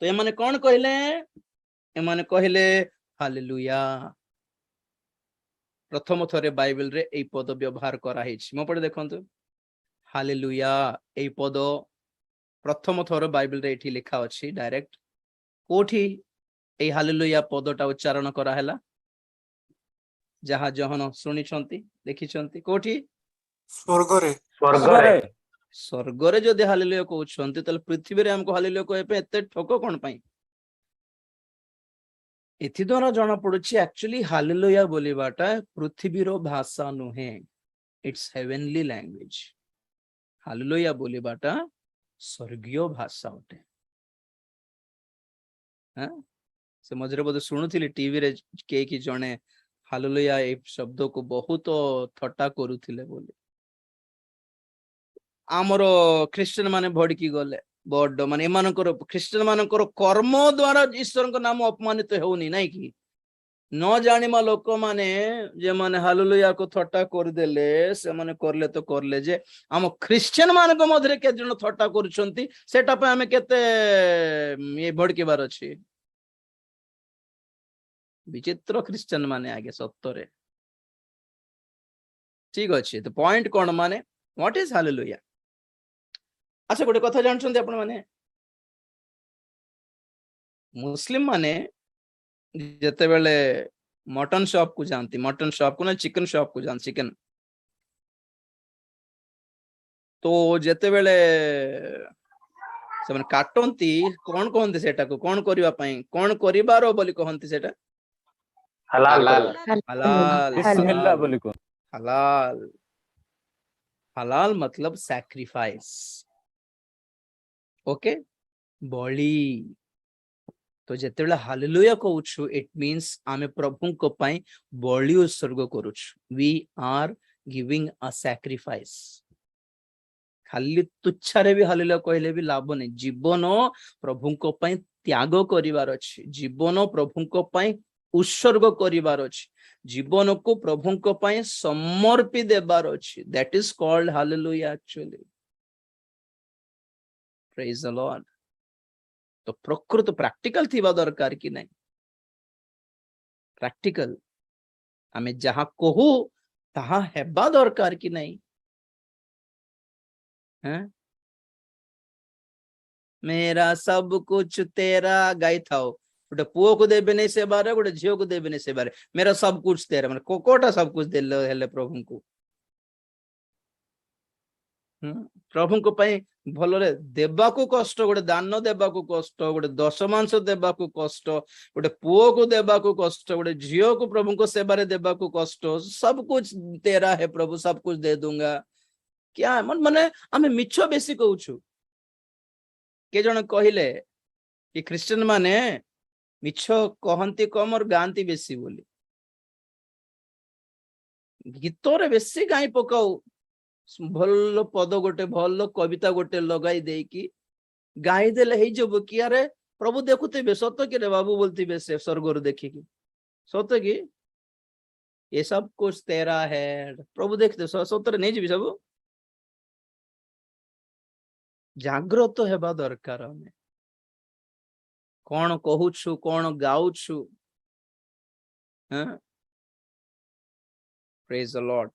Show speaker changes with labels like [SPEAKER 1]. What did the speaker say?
[SPEAKER 1] तो एमाने कौन कहले? एमाने कहले हालेलुया। प्रथम थरे बाइबल रे एई पद व्यवहार करा हेछि। मो पढे देखंतु हालेलुया एई पद प्रथम थर बाइबल रे एठी लिखा अछि डायरेक्ट। कोठी एई हालेलुया पदटा उच्चारण करा हैला? जहा जहन सुनि छंती देखि छंती कोठी?
[SPEAKER 2] स्वर्ग रे।
[SPEAKER 1] स्वर्ग रे जदि हालेलुया कहउछंती तले पृथ्वी रे हमको हालेलुया कहै पे एते ठोको कोन पई? एथि द्वारा जणा पडुछि एक्चुअली हालेलुया बोलिबाटा पृथ्वी रो भाषा नुहे, इट्स हेवनली लैंग्वेज। हालेलुया बोलिबाटा स्वर्गीय भाषा होते। हाँ से मझे बोध शुणुली टीवी रे के कि जणे हालेलुया ए शब्द को बहुत थट्टा करुथिले बोली। आमर ख्रीस्टियन माने भड़की गले बड माने एमानकर ख्रीस्टियन मानकर कर्म द्वारा ईश्वर को नाम अपमानित होनी नहीं कि न जानिमा लोक माने जे माने हालेलुया को थट्टा कर देले से माने करले तो करले जे आम ख्रीस्टियन मान को मधरे के जण थट्टा करूछंती सेटा पे हमें केते ये भड़कीबार अछि। विचित्र ख्रीस्टियन माने आगे सत्तरे ठीक अछि। तो पॉइंट कोन माने व्हाट इज हालेलुया? अच्छा गोटे कथा जानछंती आपण माने मुस्लिम माने जते बेले मटन शॉप को जानती, मटन शॉप को ना चिकन शॉप को जान चिकन तो जते बेले से काटंती कोन कहंती सेटा को कोन करिवा पई कोन करिवारो बोली कहंती सेटा
[SPEAKER 3] हलाल
[SPEAKER 1] हलाल
[SPEAKER 4] बिस्मिल्लाह बोली को
[SPEAKER 1] हलाल। हलाल मतलब सैक्रिफाइस। ओके बलि। तो जते बेले हालेलुया कहउछु इट मीन्स आमे प्रभु को पई बलि उत्सर्ग करूछु। We are giving a sacrifice. खाली तुच्छारे भी हालेलुया कहले भी लाभ नहीं। जीवन प्रभु को पई त्याग करिवार अछि, जीवन प्रभु को पई उत्सर्ग करिवार अछि, जीवन को प्रभु को पई समर्पि देबार अछि। That is called hallelujah actually. Praise the Lord. तो प्रकृत प्रैक्टिकल थीबा दरकार कि नहीं? प्रैक्टिकल आमे जहां कहू ताहा हेबा दरकार कि नहीं? हैं? मेरा सब कुछ तेरा गाई थाओ गोटे पुओ को देबे नहीं से बारे गोटे झील को देबे नहीं से बारे मेरा सब कुछ तेरा माने कोकोटा सब कुछ देले हेले प्रभु को। प्रभु को पई भलरे देबा को कष्ट, गोटे दान देबा को कष्ट, गोटे दशमांश देबा को कष्ट, गोटे पुओ को देबा को कष्ट, गोटे झील को प्रभु को सेवारे देबा को कष्ट। सब कुछ तेरा है प्रभु, सब कुछ दे दूंगा। क्या माने आमे मिछ बेसी कहउछु। के जण कहिले कि ख्रीस्टियन माने मिछ कहंती कम और गांती बेसी बोली। गीतरे बेसी गाई पकाऊ भल पद गोटे भल कविता गोटे लगाई देकी गाई देले हे जब कि अरे प्रभु देखुते सत कि रे बाबू बोलती से स्वर्ग देखिकी सत कि ये सब कुछ तेरा है प्रभु देखते सतरे नहीं जी सब जाग्रत हेबा दरकार। हमें कौन कहूछु कौन गाउछु। Praise the Lord.